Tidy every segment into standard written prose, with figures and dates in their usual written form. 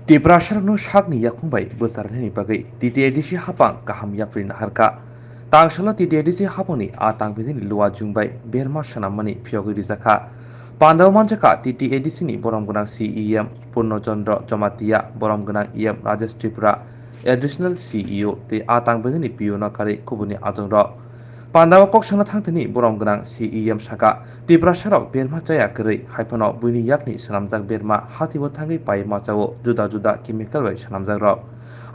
Tiprasharno shakni yakungbai besarni bagai titi edisi hapang kaham yaprin harka tangshala titi edisi haponi atang bidini luwa jungbai berma shanamani pyogi rizaka Pandaw manjaka titi edisi ni boromgunang CEM Purnochandra Jamatia boromgunang EM Rajesh Tripura additional CEO te atang bidini piyuna kari kubuni ajongro Pandawa kok sana thangtani boromgunang CEM saka Tiprasharok berma jaya kरै haifano buini yakni sanamjak berma hatibo thangai pai machao juda juda chemical bai sanamjak rok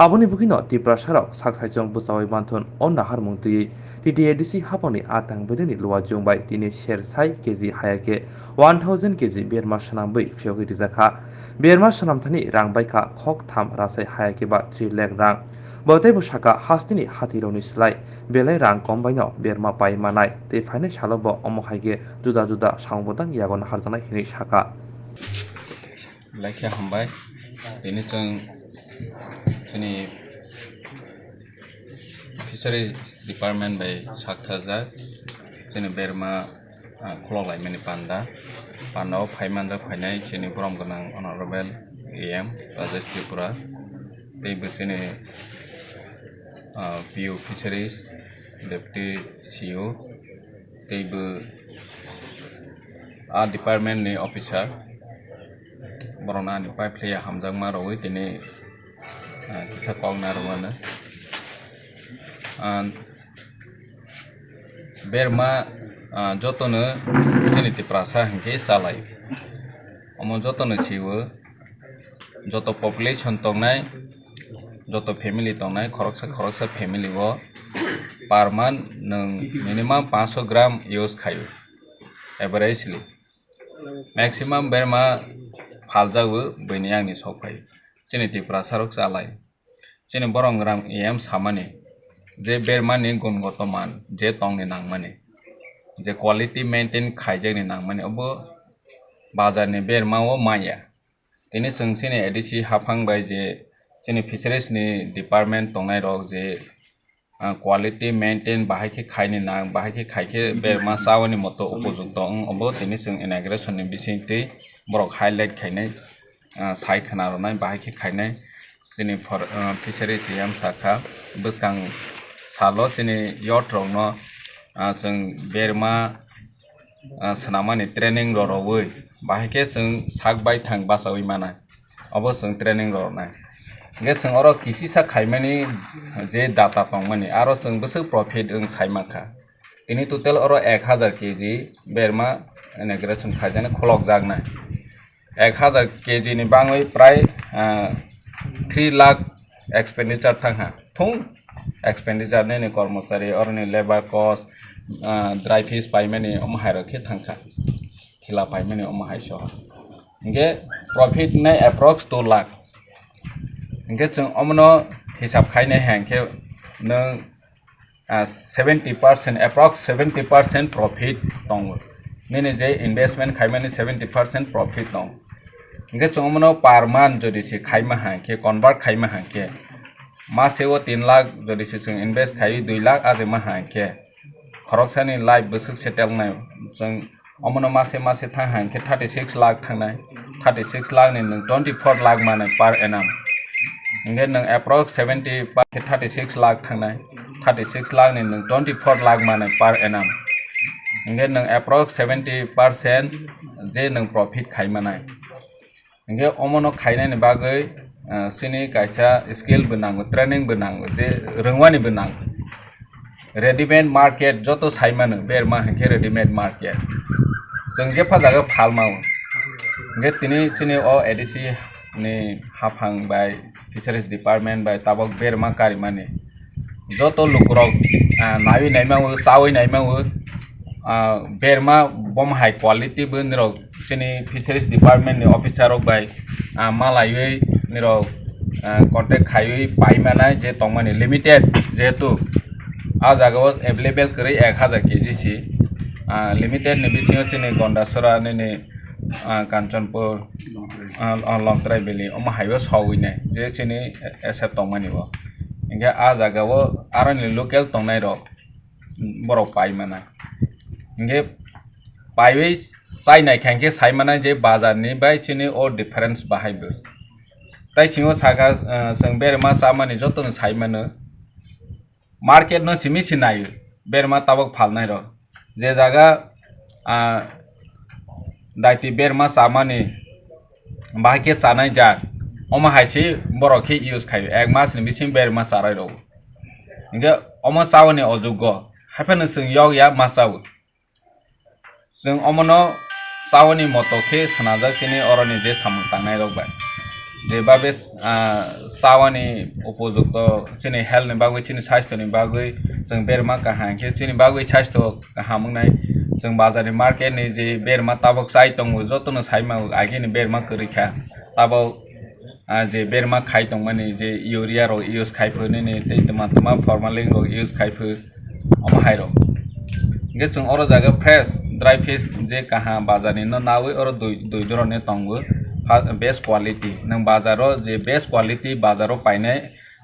aboni bugino Tiprasharok saksaijong busawai manthun on nahar mungtui TTADC haponi atang bedeni luwajung bai tini share sai kg hayake 1000 kg berma sanambai fyogi rijaka berma sanamthani rang baika khok tham rasai hayake ba 3 lakh rang Botai busaka hastini hatironi slai belai rang kombaino berma pai manai te faine shalobo omohaige juda juda sangbodang yagon harjanai hini saka Like hambai ini sini fishery department by saktaja sini berma klok lai mani panda paimanda painai sini borom ganang honorable AM Rajesh Tripura tei sini PO Fisheries Deputy CEO tei department ni officer borona ni pai playa hamjang maroi tini kisa kong narwana berma jotono sini Tiprasa hingke salai omo jotono siwo joto population tongnai joto family tongnai khoroksa family wo per month nung minimum 500 gram use khayo averagely maximum berma faljago bini angni sokpai chini Tiprasa rok salai chini borong gram EM samani je bermani gungoto man je tongni nangmani je quality maintain khaijani nangmani obo bazar ni berma o maya tini sini ADC hafang bai je chini fisheries ni department tongnai rok je quality maintain bahai khaini nang bahai khaike berma sawani moto upojukto obo tini inauguration ni bisingti borok highlight khainai sai khanaronai bahai khainai chini fisheries yam saka buskang salo chini yacht rok no berma sanamani training rorowoi bahai sak bai thang basawi mana obo training rornai ge oro kisisa khaimani je data tongmani aro busuk profit saimaka ini total oro 1000 kg berma inauguration khaijana kholok jakna 1000 kg ni bangoi prai 3 lakh expenditure thangha thung expenditure ni kormachari or ni labor cost dry fish paimani omhai rakhe thangka thila paimani omhai so nge profit nai approx 2 lakh nge omno hisab khaine hangke nung 70% approx 70% profit tong nini je investment khaimani 70% profit tong nge omno per month jodi se khaima hangke convert khaima hangke maseo 3 lakh jodi se invest khai 2 lakh aje ma hangke khoroksani life busuk settle nai omno mase thang hangke 36 lakh thangnai 36 lakh ni 24 lakh manai per annum nge nung approx 70 36 lakh thangnai 36 lakh ni 24 lakh manai per annum nge nung approx 70% je nung profit khaimanai nge omono khainai ni bagai sini kaisa skill benang training benang je rungwani benang ready made market joto saimano berma hangke ready made market je phajaga phalmao nge tini chini o ADC ni hafang by fisheries department by tabok berma karimani joto lukrok nawi naimao sawi naimao berma bom high quality bu nirok chini fisheries department ni officer rok by malayoi nirok contact khaioi paimana je tongmani limited jehetu a jagao available kri 1000 kg si limited ni bisingo chini gondasora ni kanchanpur longtrai beli omhaiyo sawine je chini accept tongmani bo nge a jagao arani local tongnai rok borok paimana nge paiwei chai nai khangke saimana je bazar ni bai chini o difference bahaibo tai singo saka seng berma samani jotono sai mano market no simi sinai berma tabak phalnai ro je jaga daiti berma samani bahike chanai jak oma haisi borok ke use khai ek mas ni bising berma sarai ro inge oma sawani ojogo haifano seng yog ya masau seng omono sawani moto ke sanajak sini oroni je samung tangnai rok bai je babe sawani উপযুক্ত chini health ni bagui chini swasto ni bagui seng berma kaham ke chini bagui swasto kaham nai seng bazar ni market ni je berma tabok sai tongo jotono saima age ni berma korikha tabok je berma khai tongmani je urea ro use khai phone ni tei tama formalin ro use khai phu omo hai ro nge chung oro jaga fresh dry fish je kaha bazar ni no nawi oro dui dorone tongo best quality nang bazaro je best quality bazaro painai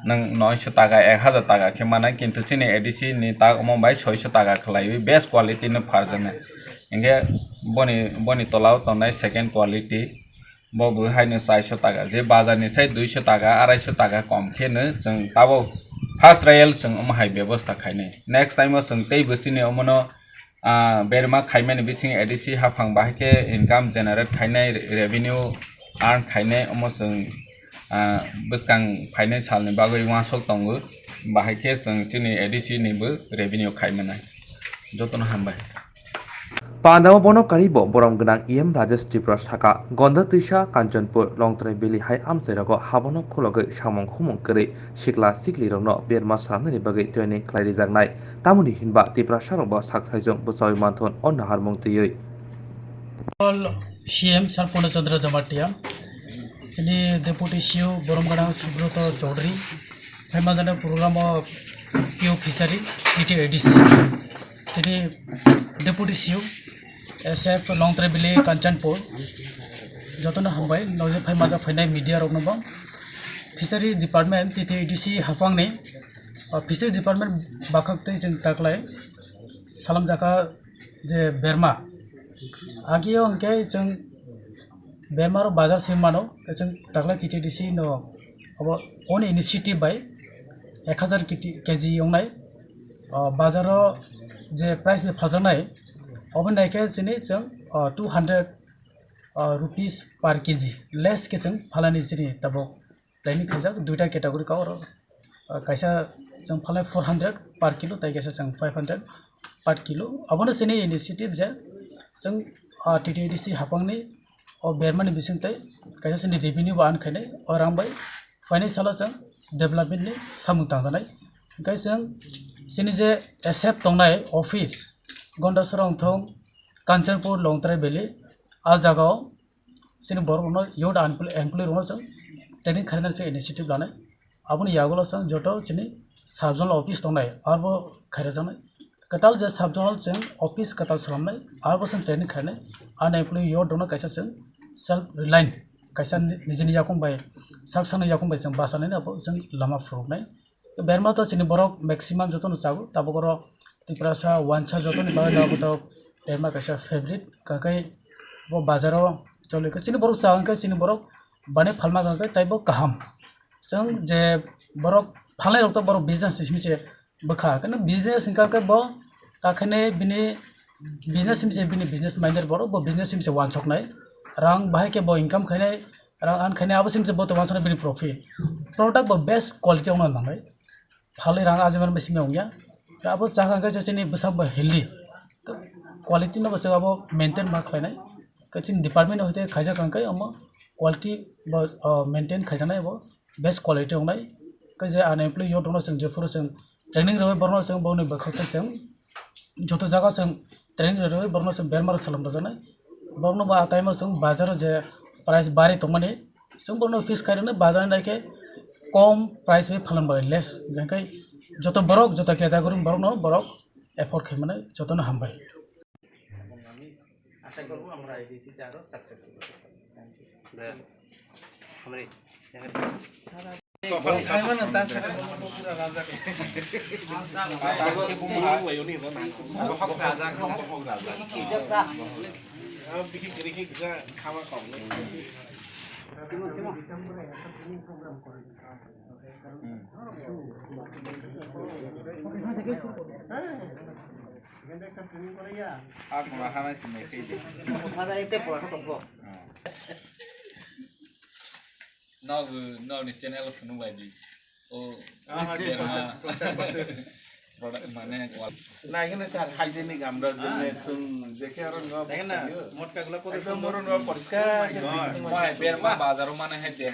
nang 900 টাকা 1000 টাকা ke mana kintu chini edc ni ta omo bai 600 টাকা khlai best quality no pharjana inge boni tolao tonai second quality bo bu haino 400 টাকা je bazar ni sai 200 টাকা 250 টাকা kom kheno jeng tabo first trial jeng omo hai byabostha khainai next time o jeng tei bosini omono berma khaimani bising edc hafang bahike income generate khainai revenue earn khainai omo jeng bwskang financial ni bagui wasok tongo bahike jeng chini edc ni bo revenue khaimanai jotono hambai Pandao bono karibo borom genang iem Rajesh Tripura Saka Gonda Tisha Kanchanpur Longtrai Beli Hai Amserago Habono Khologai Samong Khumong Kere Sikla Sikli Rongno Berma Saramni Bagai Training Klairi Jagnai Tamuni Hinba Tripura Sarongbo Sakshaijong Busai Manthon Onna Harmong Tiyoi CM Sarpona Chandra Jamatia Chini Deputy CEO Boromgadang Subroto Chaudhary Famazana Program of Q Fishery TTADC Chini Deputy CEO SF Longtrai Beli Kanchanpur Jotona Hambai Noje Famaza Fainai Media Rognabo Fishery Department TTADC Hafangni Fishery Department Bakakte Jeng Taklai Salam Jaka Je Berma Agio hingke jeng bermaro bazar simano jeng takla TTDC no abo own initiative by 1000 kg ongnai bazaro je price be phajanai obo naike jeni jeng 200 rupees per kg less ke jeng phalani jeni tabo planning khajak duita category ka oro kaisa jeng phalai 400 per kilo tai kaisa jeng 500 per kilo abono jeni initiative je jeng TTADC hapangni o bermani bisingtai kaisa sini revenue ba an khainai orang bai financial jeng development ni samung tangjanai kai jeng sini je SF tongnai office Gonda Sarong Thong Kanchanpur Longtrai Beli a jagao sini borno yod employee rono jeng training khaina je initiative lanai aboni yagolo jeng joto sini subzonal office tongnai arbo khaira janai Katal je subzonal jeng office katal salamnai arbo jeng training khainai unemployed yod dono kaisa jeng self reliant kaisa nijini yakum bai saksana yakum bai jeng basanai abo jeng lama phuruknai berma to chini borok maximum jotono chago tabogoro tiprasa wancha jotoni bai lagoto berma kaisa favorite kakai bo bazaro chole ka chini borok chagang ka chini borok bane phalma ga taibo kaham jeng je borok phalai rok to borok business simse bokha kana business hingka ka bo kakhane bini business simse bini business minded borok bo business simse wansoknai rang bahai ke bo income khainai rang an khainai abo simse bo to wansoknai bini profit product bo best quality ong nangai phalai rang ajiman besime ongya abo chagang ka chini besam bo healthy quality no basa abo maintain ma khainai kachin department hoite khaija kangkai amo quality bo maintain khaijanai bo best quality ongnai ka je unemployed yod ono seng je furo seng training roi borno seng boni bakhakte seng joto jaga seng training roi borno seng bermar salam bajanai borno ba taimo seng bazar je price bari tongmani seng borno fish khairane bazar naike kom price be phalan bai less jankai joto borok joto category borok no borok effort khaimane joto no hambai আশা করব আমরা এডিসিতে আরো successful হতে পারি thank you আমরা Aku makan aja macam itu. Now ni channel penuh lagi. Oh, produk mana yang kuat? না এখানে sir hygienic আমরা দেখে আরো দেখেন না মোটকা গুলো কত সুন্দর পরিষ্কার Wah, biar mah bazar mana head